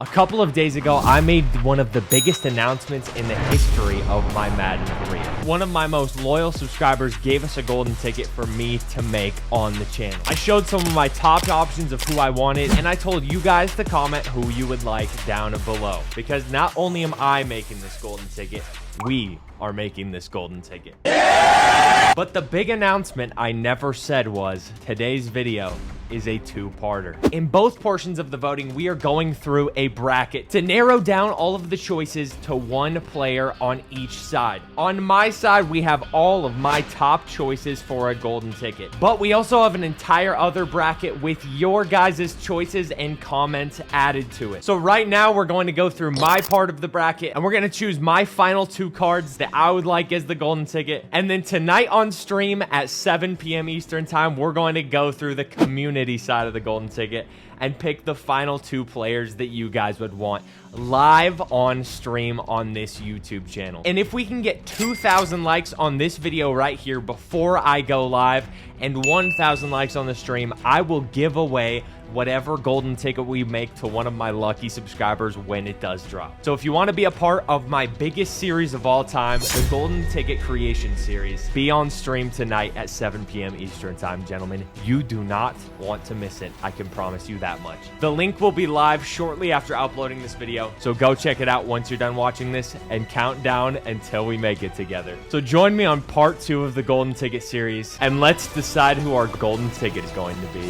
A couple of days ago, I made one of the biggest announcements in the history of my Madden career. One of my most loyal subscribers gave us a golden ticket for me to make on the channel. I showed some of my top options of who I wanted, and I told you guys to comment who you would like down below. Because not only am I making this golden ticket, we are making this golden ticket. But the big announcement I never said was today's video is a two-parter. In both portions of the voting, we are going through a bracket to narrow down all of the choices to one player on each side. On my side, we have all of my top choices for a golden ticket, but we also have an entire other bracket with your guys' choices and comments added to it. So right now, we're going to go through my part of the bracket, and we're going to choose my final two cards that I would like as the golden ticket. And then tonight on stream at 7 p.m. Eastern time, we're going to go through the community side of the golden ticket and pick the final two players that you guys would want live on stream on this YouTube channel. And if we can get 2,000 likes on this video right here before I go live and 1,000 likes on the stream, I will give away whatever golden ticket we make to one of my lucky subscribers when it does drop. So if you want to be a part of my biggest series of all time, the Golden Ticket Creation Series, be on stream tonight at 7 p.m. Eastern time, gentlemen. You do not want to miss it. I can promise you that much. The link will be live shortly after uploading this video, so go check it out once you're done watching this and count down until we make it together. So join me on part 2 of the Golden Ticket series, and let's decide who our golden ticket is going to be.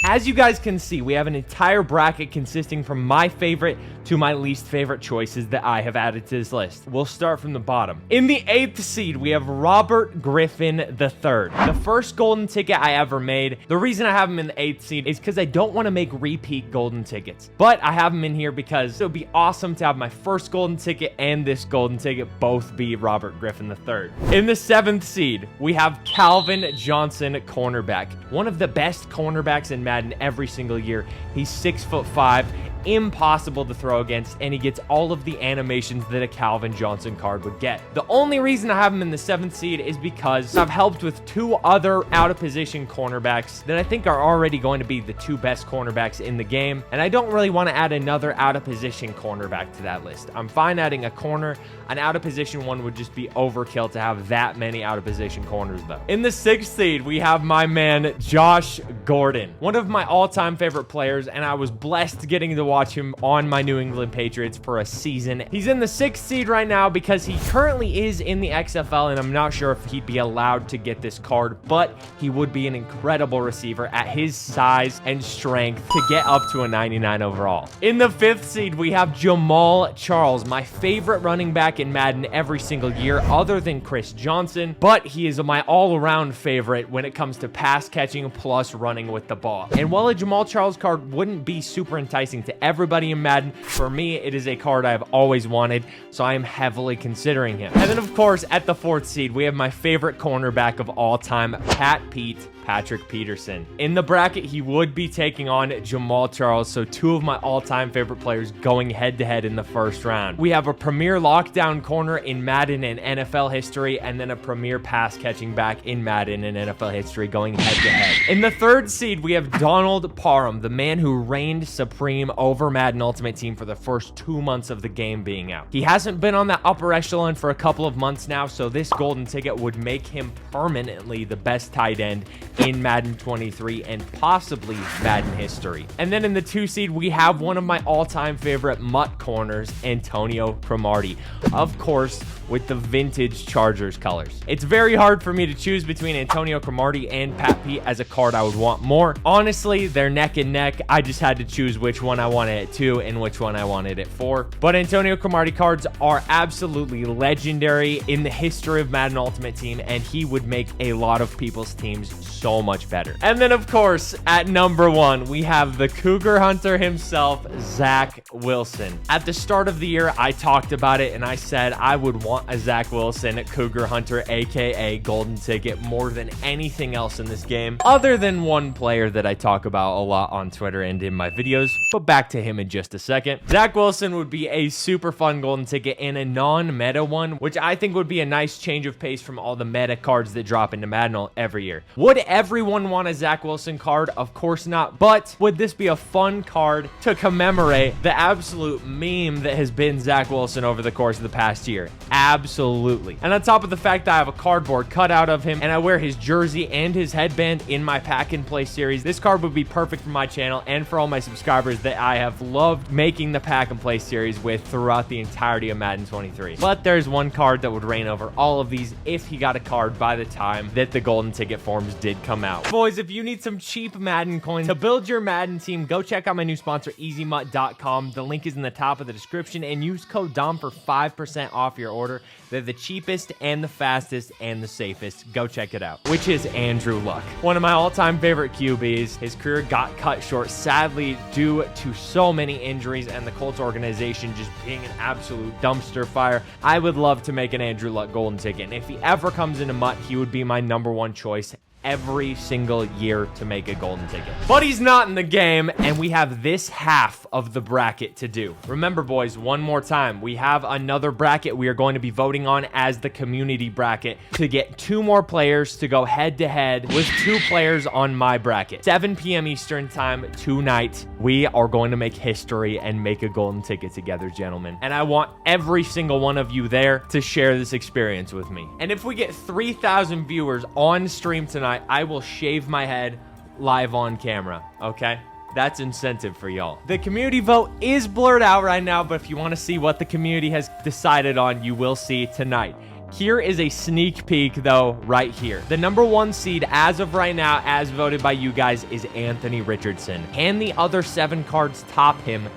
As you guys can see, we have an entire bracket consisting from my favorite to my least favorite choices that I have added to this list. We'll start from the bottom. In the 8th seed, we have Robert Griffin III. The first golden ticket I ever made. The reason I have him in the 8th seed is because I don't want to make repeat golden tickets. But I have him in here because it would be awesome to have my first golden ticket and this golden ticket both be Robert Griffin III. In the 7th seed, we have Calvin Johnson, cornerback. One of the best cornerbacks in Madden every single year. He's 6'5", impossible to throw against, and he gets all of the animations that a Calvin Johnson card would get. The only reason I have him in the 7th seed is because I've helped with 2 other out-of-position cornerbacks that I think are already going to be the 2 best cornerbacks in the game, and I don't really want to add another out-of-position cornerback to that list. I'm fine adding a corner. An out-of-position one would just be overkill to have that many out-of-position corners, though. In the 6th seed, we have my man, Josh Gordon. One of my all-time favorite players, and I was blessed getting to watch him on my New England Patriots for a season. He's in the 6th seed right now because he currently is in the XFL, and I'm not sure if he'd be allowed to get this card, but he would be an incredible receiver at his size and strength to get up to a 99 overall. In the 5th seed, we have Jamal Charles, my favorite running back in Madden every single year other than Chris Johnson, but he is my all-around favorite when it comes to pass catching plus running with the ball. And while a Jamal Charles card wouldn't be super enticing to everybody in Madden, for me, it is a card I've always wanted, so I am heavily considering him. And then, of course, at the 4th seed, we have my favorite cornerback of all time, Patrick Peterson. In the bracket, he would be taking on Jamal Charles, so 2 of my all-time favorite players going head-to-head in the first round. We have a premier lockdown corner in Madden and NFL history, and then a premier pass-catching back in Madden and NFL history going head-to-head. In the 3rd seed, we have Donald Parham, the man who reigned supreme over Madden Ultimate Team for the first 2 months of the game being out. He hasn't been on that upper echelon for a couple of months now, so this golden ticket would make him permanently the best tight end in Madden 23 and possibly Madden history. And then in the 2 seed, we have one of my all-time favorite mutt corners, Antonio Cromartie. Of course, with the vintage Chargers colors. It's very hard for me to choose between Antonio Cromartie and Pat Pete as a card I would want more. Honestly, they're neck and neck. I just had to choose which one I wanted it 2 and which one I wanted it 4. But Antonio Cromartie cards are absolutely legendary in the history of Madden Ultimate Team, and he would make a lot of people's teams so much better. And then, of course, at number 1, we have the Cougar Hunter himself, Zach Wilson. At the start of the year, I talked about it, and I said I would want want a Zach Wilson Cougar Hunter, aka Golden Ticket, more than anything else in this game, other than one player that I talk about a lot on Twitter and in my videos, but back to him in just a second. Zach Wilson would be a super fun Golden Ticket and a non-meta one, which I think would be a nice change of pace from all the meta cards that drop into Madden every year. Would everyone want a Zach Wilson card? Of course not, but would this be a fun card to commemorate the absolute meme that has been Zach Wilson over the course of the past year? Absolutely. And on top of the fact that I have a cardboard cutout of him and I wear his jersey and his headband in my pack and play series, this card would be perfect for my channel and for all my subscribers that I have loved making the pack and play series with throughout the entirety of Madden 23. But there's one card that would reign over all of these if he got a card by the time that the Golden Ticket forms did come out. Boys, if you need some cheap Madden coins to build your Madden team, go check out my new sponsor, itsdom.com. The link is in the top of the description, and use code DOM for 5% off your order. They're the cheapest and the fastest and the safest. Go check it out. Which is Andrew Luck, one of my all-time favorite QBs. His career got cut short, sadly, due to so many injuries and the Colts organization just being an absolute dumpster fire. I would love to make an Andrew Luck Golden Ticket, and if he ever comes into MUT, he would be my #1 choice every single year to make a Golden Ticket. But he's not in the game, and we have this half of the bracket to do. Remember, boys, one more time, we have another bracket we are going to be voting on as the community bracket to get 2 more players to go head-to-head with 2 players on my bracket. 7 p.m. Eastern time tonight, we are going to make history and make a Golden Ticket together, gentlemen. And I want every single one of you there to share this experience with me. And if we get 3,000 viewers on stream tonight, I will shave my head live on camera, okay? That's incentive for y'all. The community vote is blurred out right now, but if you want to see what the community has decided on, you will see tonight. Here is a sneak peek, though, right here. The #1 seed, as of right now, as voted by you guys, is Anthony Richardson. Can the other 7 cards top him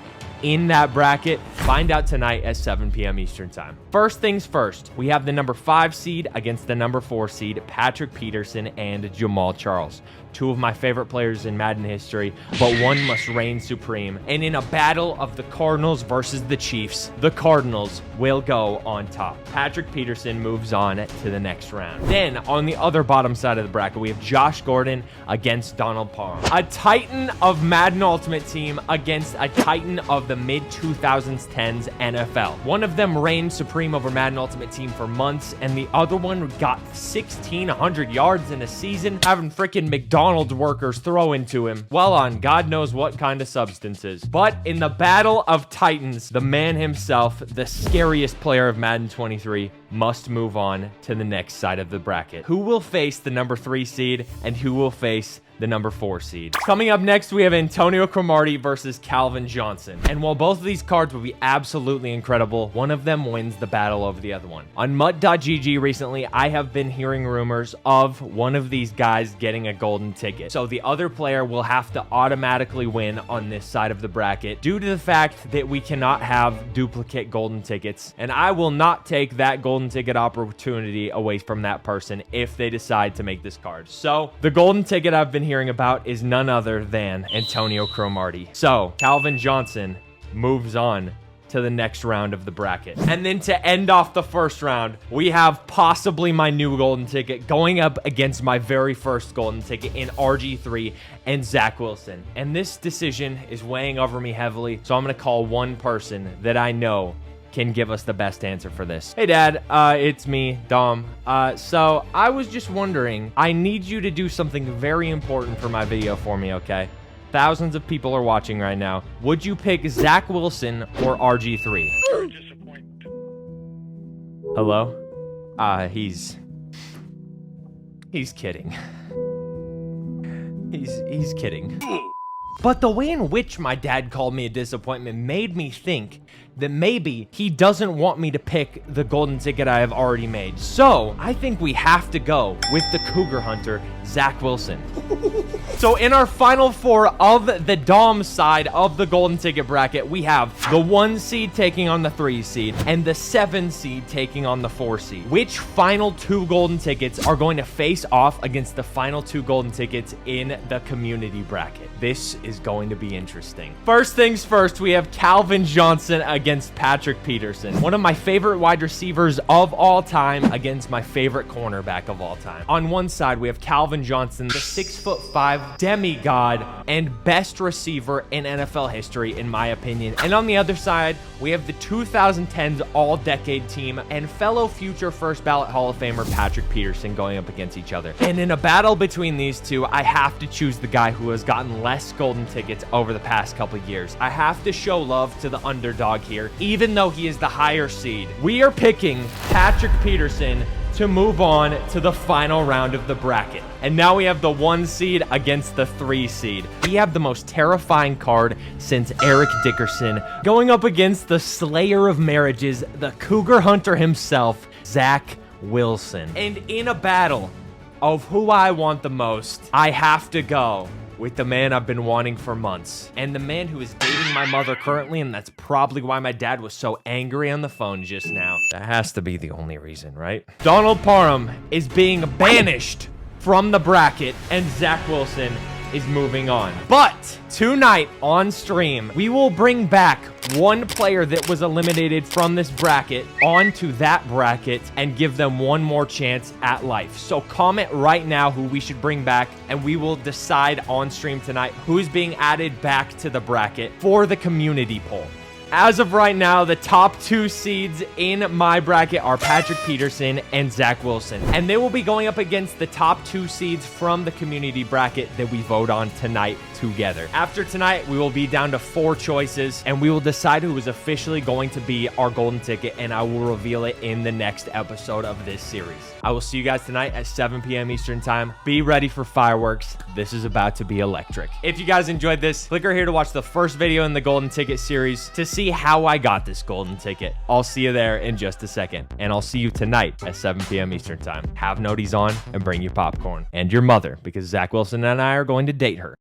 in that bracket? Find out tonight at 7 p.m. Eastern time. First things first, we have the #5 seed against the #4 seed, Patrick Peterson and Jamal Charles. 2 of my favorite players in Madden history, but one must reign supreme. And in a battle of the Cardinals versus the Chiefs, the Cardinals will go on top. Patrick Peterson moves on to the next round. Then, on the other bottom side of the bracket, we have Josh Gordon against Donald Parham. A titan of Madden Ultimate Team against a titan of the mid-2010s NFL. One of them reigned supreme over Madden Ultimate Team for months, and the other one got 1,600 yards in a season, having freaking McDonald's workers throw into him while on God knows what kind of substances. But in the battle of titans, the man himself, the scariest player of Madden 23, must move on to the next side of the bracket. Who will face the #3 seed and who will face the #4 seed? Coming up next, we have Antonio Cromartie versus Calvin Johnson. And while both of these cards will be absolutely incredible, one of them wins the battle over the other one. On MUT.gg recently, I have been hearing rumors of one of these guys getting a Golden Ticket. So the other player will have to automatically win on this side of the bracket due to the fact that we cannot have duplicate Golden Tickets. And I will not take that Golden Ticket opportunity away from that person if they decide to make this card. So the Golden Ticket I've been hearing about is none other than Antonio Cromartie. So Calvin Johnson moves on to the next round of the bracket. And then to end off the first round, we have possibly my new Golden Ticket going up against my very first Golden Ticket in RG3 and Zach Wilson. And this decision is weighing over me heavily, so I'm going to call one person that I know can give us the best answer for this. Hey Dad, it's me, Dom. So I was just wondering, I need you to do something very important for my video for me, okay? Thousands of people are watching right now. Would you pick Zach Wilson or RG3? Hello? He's kidding. He's kidding. But the way in which my dad called me a disappointment made me think that maybe he doesn't want me to pick the Golden Ticket I have already made. So I think we have to go with the Cougar Hunter, Zach Wilson. So in our final four of the Dom side of the golden ticket bracket, we have the 1 seed taking on the 3 seed and the 7 seed taking on the 4 seed. Which final 2 golden tickets are going to face off against the final 2 golden tickets in the community bracket? This is going to be interesting. First things first, we have Calvin Johnson against Patrick Peterson, one of my favorite wide receivers of all time against my favorite cornerback of all time. On one side, we have Calvin Johnson, the 6'5" demigod and best receiver in NFL history, in my opinion. And on the other side, we have the 2010s all-decade team and fellow future first ballot Hall of Famer Patrick Peterson going up against each other. And in a battle between these two, I have to choose the guy who has gotten less golden tickets over the past couple years. I have to show love to the underdog here, even though he is the higher seed. We are picking Patrick Peterson to move on to the final round of the bracket. And now we have the 1 seed against the 3 seed. We have the most terrifying card since Eric Dickerson, going up against the slayer of marriages, the cougar hunter himself, Zach Wilson. And in a battle of who I want the most, I have to go with the man I've been wanting for months, and the man who is dating my mother currently, and that's probably why my dad was so angry on the phone just now. That has to be the only reason, right? Donald Parham is being banished from the bracket, and Zach Wilson is moving on. But tonight on stream, we will bring back one player that was eliminated from this bracket onto that bracket and give them one more chance at life. So comment right now who we should bring back, and we will decide on stream tonight who's being added back to the bracket for the community poll. As of right now, the top 2 seeds in my bracket are Patrick Peterson and Zach Wilson, and they will be going up against the top 2 seeds from the community bracket that we vote on tonight together. After tonight, we will be down to 4 choices, and we will decide who is officially going to be our golden ticket, and I will reveal it in the next episode of this series. I will see you guys tonight at 7 p.m. Eastern time. Be ready for fireworks. This is about to be electric. If you guys enjoyed this, click right here to watch the first video in the golden ticket series to see how I got this golden ticket. I'll see you there in just a second, and I'll see you tonight at 7 p.m. Eastern time. Have noties on and bring your popcorn and your mother, because Zach Wilson and I are going to date her.